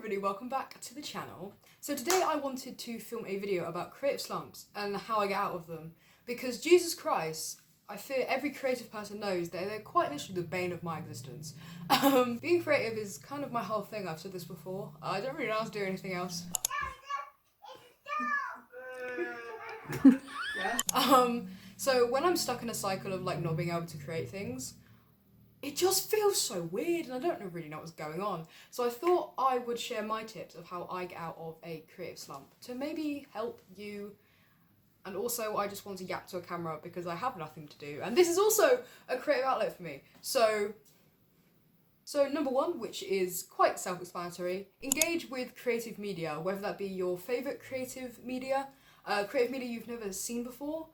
everybody, welcome back to the channel. So today I wanted to film a video about creative slumps and how I get out of them, because Jesus Christ, I fear every creative person knows that they're quite literally the bane of my existence. Being creative is kind of my whole thing. I've said this before. I don't really know how to do anything else. So when I'm stuck in a cycle of like not being able to create things, it just feels so weird and I don't really know what's going on. So I thought I would share my tips of how I get out of a creative slump to maybe help you. And also I just want to yap to a camera because I have nothing to do. And this is also a creative outlet for me. So number one, which is quite self-explanatory, engage with creative media, whether that be your favourite creative media you've never seen before.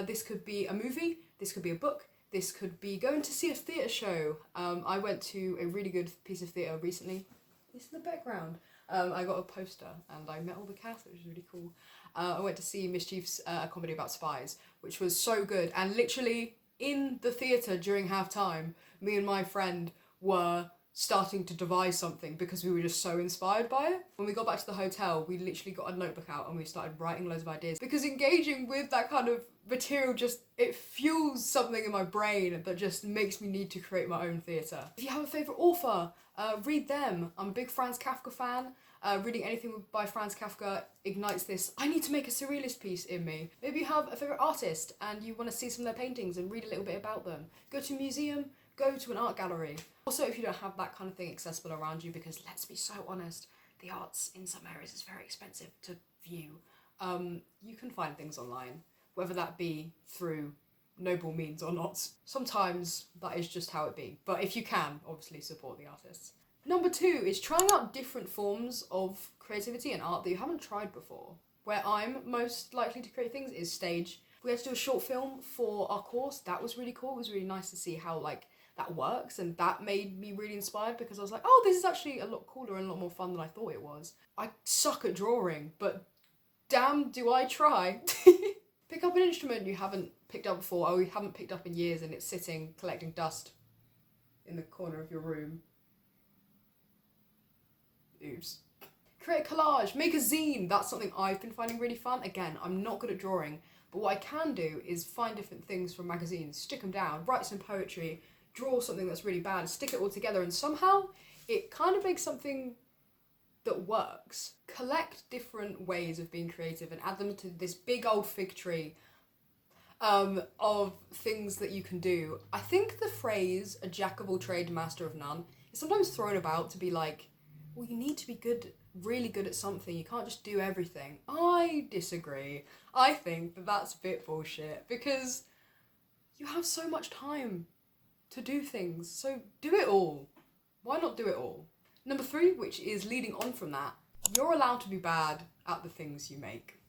This could be a movie, this could be a book, this could be going to see a theatre show. I went to a really good piece of theatre recently. It's in the background. I got a poster and I met all the cast, which was really cool. I went to see Mischief's a comedy about spies, which was so good. And literally in the theatre during half time, me and my friend were starting to devise something because we were just so inspired by it. When we got back to the hotel, we literally got a notebook out and we started writing loads of ideas, because engaging with that kind of material it fuels something in my brain that just makes me need to create my own theatre. If you have a favourite author, read them. I'm a big Franz Kafka fan. Reading anything by Franz Kafka ignites this, I need to make a surrealist piece in me. Maybe you have a favourite artist and you want to see some of their paintings and read a little bit about them. Go to a museum, go to an art gallery. Also, if you don't have that kind of thing accessible around you, because let's be so honest, the arts in some areas is very expensive to view, you can find things online, whether that be through noble means or not. Sometimes that is just how it be, but if you can, obviously support the artists. Number two is trying out different forms of creativity and art that you haven't tried before. Where I'm most likely to create things is stage. We had to do a short film for our course. That was really cool. It was really nice to see how that works, and that made me really inspired because I was like, oh, this is actually a lot cooler and a lot more fun than I thought it was. I suck at drawing, but damn do I try. Pick up an instrument you haven't picked up before, or you haven't picked up in years, and it's sitting collecting dust in the corner of your room. Oops. Create a collage, make a zine. That's something I've been finding really fun. Again, I'm not good at drawing, but what I can do is find different things from magazines, stick them down, write some poetry, draw something that's really bad, stick it all together, and somehow it kind of makes something that works. Collect different ways of being creative and add them to this big old fig tree of things that you can do. I think the phrase, a jack of all trades, master of none, is sometimes thrown about to be like, well, you need to be really good at something. You can't just do everything. I disagree. I think that that's a bit bullshit, because you have so much time to do things. So do it all. Why not do it all? Number three, which is leading on from that, you're allowed to be bad at the things you make.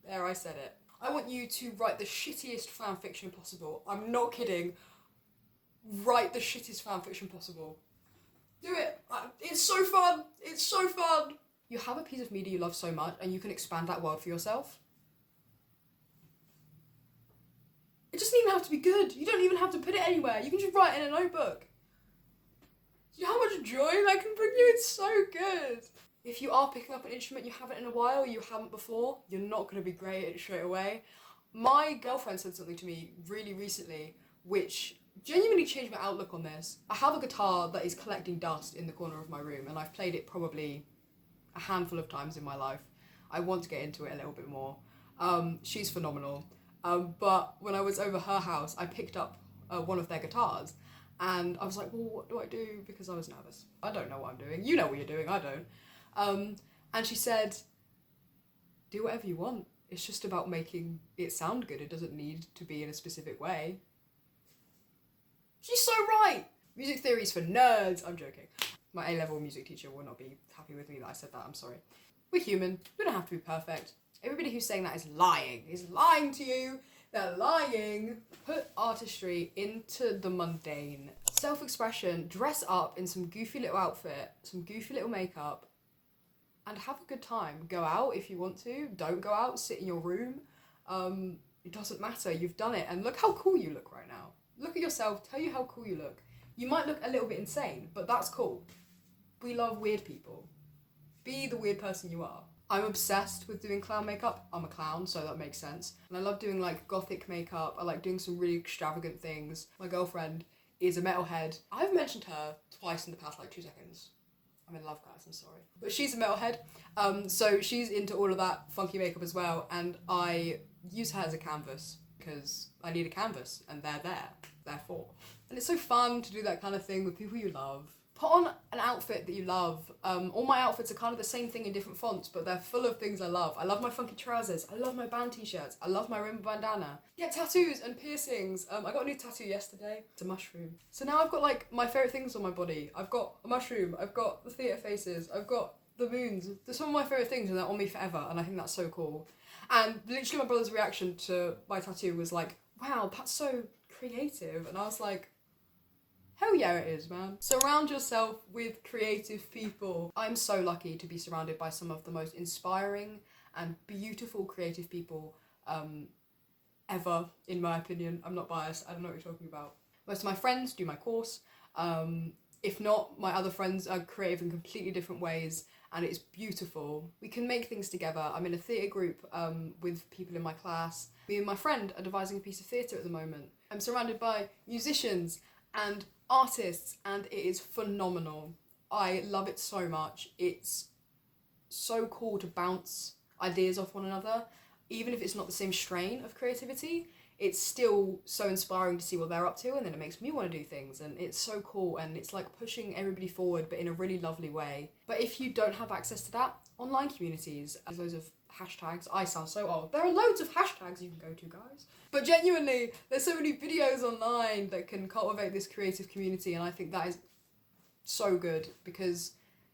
There, I said it. I want you to write the shittiest fan fiction possible. I'm not kidding. Write the shittest fan fiction possible. Do it. It's so fun. It's so fun. You have a piece of media you love so much and you can expand that world for yourself. It doesn't even have to be good. You don't even have to put it anywhere. You can just write it in a notebook. Do you know how much joy that can bring you? It's so good. If you are picking up an instrument you haven't in a while, you haven't before, you're not going to be great at it straight away. My girlfriend said something to me really recently which genuinely changed my outlook on this. I have a guitar that is collecting dust in the corner of my room, and I've played it probably a handful of times in my life. I want to get into it a little bit more. She's phenomenal. But when I was over her house, I picked up one of their guitars, and I was like, well, what do I do? Because I was nervous. I don't know what I'm doing. You know what you're doing, I don't. And she said, do whatever you want. It's just about making it sound good. It doesn't need to be in a specific way. She's so right! Music theory's for nerds. I'm joking. My A-level music teacher will not be happy with me that I said that. I'm sorry. We're human. We don't have to be perfect. Everybody who's saying that is lying to you. They're lying. Put artistry into the mundane. Self-expression. Dress up in some goofy little outfit, some goofy little makeup, and have a good time. Go out if you want to. Don't go out. Sit in your room. It doesn't matter. You've done it. And look how cool you look right now. Look at yourself. Tell you how cool you look. You might look a little bit insane, but that's cool. We love weird people. Be the weird person you are. I'm obsessed with doing clown makeup. I'm a clown, so that makes sense. And I love doing like gothic makeup. I like doing some really extravagant things. My girlfriend is a metalhead. I've mentioned her twice in the past like 2 seconds. I'm in love, guys, I'm sorry. But she's a metalhead, so she's into all of that funky makeup as well, and I use her as a canvas because I need a canvas, and they're there, therefore. And it's so fun to do that kind of thing with people you love. Put on an outfit that you love. All my outfits are kind of the same thing in different fonts, but they're full of things I love. I love my funky trousers. I love my band t-shirts. I love my rainbow bandana. Get tattoos and piercings. I got a new tattoo yesterday. It's a mushroom. So now I've got like my favourite things on my body. I've got a mushroom. I've got the theatre faces. I've got the moons. They're some of my favourite things and they're on me forever, and I think that's so cool. And literally my brother's reaction to my tattoo was like, wow, that's so creative. And I was like, hell yeah it is, man. Surround yourself with creative people. I'm so lucky to be surrounded by some of the most inspiring and beautiful creative people ever, in my opinion. I'm not biased, I don't know what you're talking about. Most of my friends do my course. If not, my other friends are creative in completely different ways, and it's beautiful. We can make things together. I'm in a theatre group with people in my class. Me and my friend are devising a piece of theatre at the moment. I'm surrounded by musicians and artists, and it is phenomenal. I love it so much. It's so cool to bounce ideas off one another. Even if it's not the same strain of creativity, it's still so inspiring to see what they're up to, and then it makes me want to do things, and it's so cool, and it's like pushing everybody forward but in a really lovely way. But if you don't have access to that, online communities, there's loads of hashtags. I sound so old. There are loads of hashtags you can go to, guys. But genuinely, there's so many videos online that can cultivate this creative community, and I think that is so good, because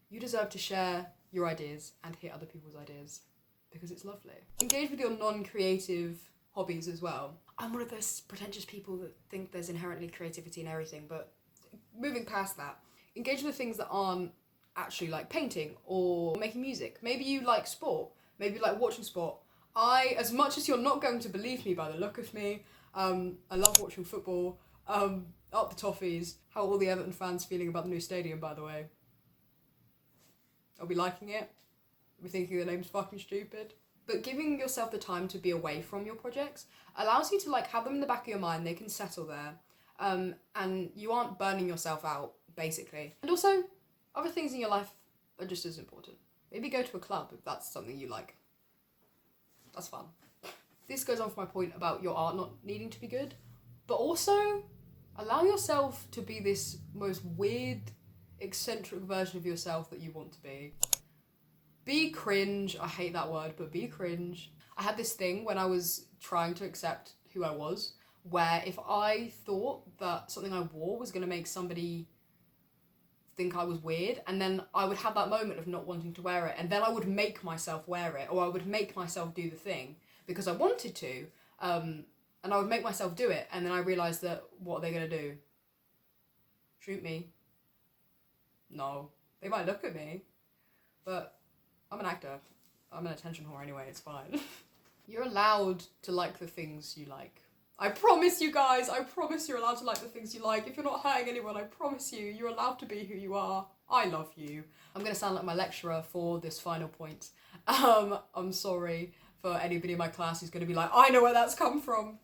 you deserve to share your ideas and hear other people's ideas, because it's lovely. Engage with your non-creative hobbies as well. I'm one of those pretentious people that think there's inherently creativity in everything, but moving past that, engage with the things that aren't actually like painting or making music. Maybe you like sport. Maybe you like watching sport. As much as you're not going to believe me by the look of me, I love watching football. Up the toffees. How are all the Everton fans feeling about the new stadium, by the way? Are we liking it? Are we thinking the name's fucking stupid? But giving yourself the time to be away from your projects allows you to like have them in the back of your mind. They can settle there, and you aren't burning yourself out, basically. And also, other things in your life are just as important. Maybe go to a club if that's something you like. That's fun. This goes on for my point about your art not needing to be good, but also allow yourself to be this most weird, eccentric version of yourself that you want to be. Be cringe. I hate that word, but be cringe. I had this thing when I was trying to accept who I was, where if I thought that something I wore was going to make somebody think I was weird, and then I would have that moment of not wanting to wear it, and then I would make myself wear it, or I would make myself do the thing because I wanted to, and I would make myself do it, and then I realised that, what are they going to do? Shoot me? No. They might look at me, but I'm an actor. I'm an attention whore anyway, it's fine. You're allowed to like the things you like. I promise you guys, I promise you're allowed to like the things you like. If you're not hurting anyone, I promise you, you're allowed to be who you are. I love you. I'm going to sound like my lecturer for this final point. I'm sorry for anybody in my class who's going to be like, I know where that's come from.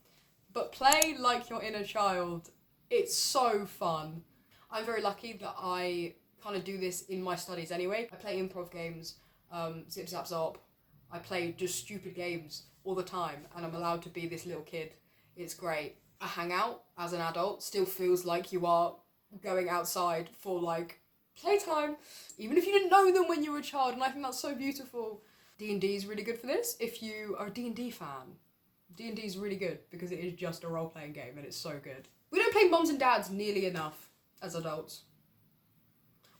But play like your inner child. It's so fun. I'm very lucky that I kind of do this in my studies anyway. I play improv games, Zip Zap Zop. I play just stupid games all the time, and I'm allowed to be this little kid. It's great. A hangout as an adult still feels like you are going outside for like playtime, even if you didn't know them when you were a child, and I think that's so beautiful. D&D is really good for this. If you are a D&D fan, D&D is really good because it is just a role-playing game and it's so good. We don't play mums and dads nearly enough as adults.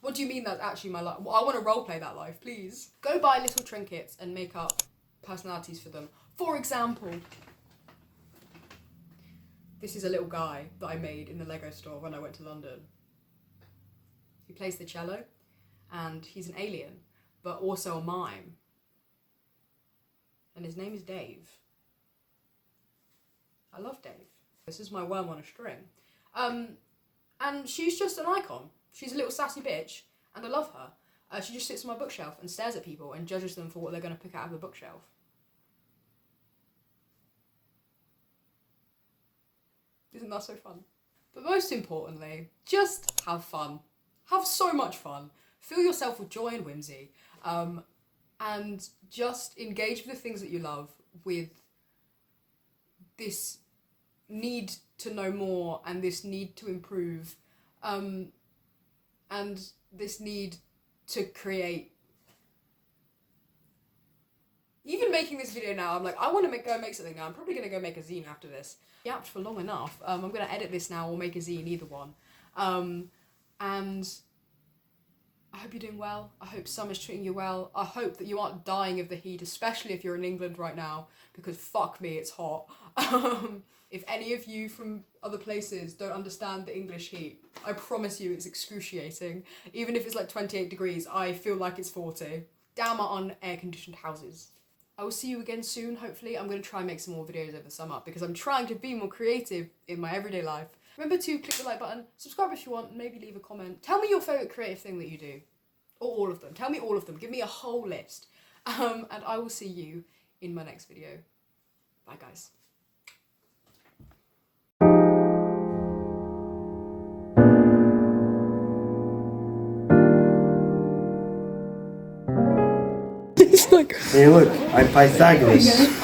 What do you mean that's actually my life? Well, I want to roleplay that life, please. Go buy little trinkets and make up personalities for them. For example, this is a little guy that I made in the Lego store when I went to London. He plays the cello, and he's an alien, but also a mime. And his name is Dave. I love Dave. This is my worm on a string. And she's just an icon. She's a little sassy bitch, and I love her. She just sits on my bookshelf and stares at people and judges them for what they're going to pick out of the bookshelf. Isn't that so fun? But most importantly, just have fun. Have so much fun. Fill yourself with joy and whimsy. And just engage with the things that you love with this need to know more and this need to improve and this need to create. Even making this video now, I'm like, I want to go make something now. I'm probably going to go make a zine after this. Yapped for long enough. I'm going to edit this now or make a zine, either one. And I hope you're doing well. I hope summer's treating you well. I hope that you aren't dying of the heat, especially if you're in England right now, because fuck me, it's hot. If any of you from other places don't understand the English heat, I promise you it's excruciating. Even if it's like 28 degrees, I feel like it's 40. Damn on air-conditioned houses. I will see you again soon, hopefully. I'm going to try and make some more videos over the summer because I'm trying to be more creative in my everyday life. Remember to click the like button, subscribe if you want, and maybe leave a comment. Tell me your favourite creative thing that you do. Or all of them. Tell me all of them. Give me a whole list. And I will see you in my next video. Bye, guys. Hey, look, I'm Pythagoras.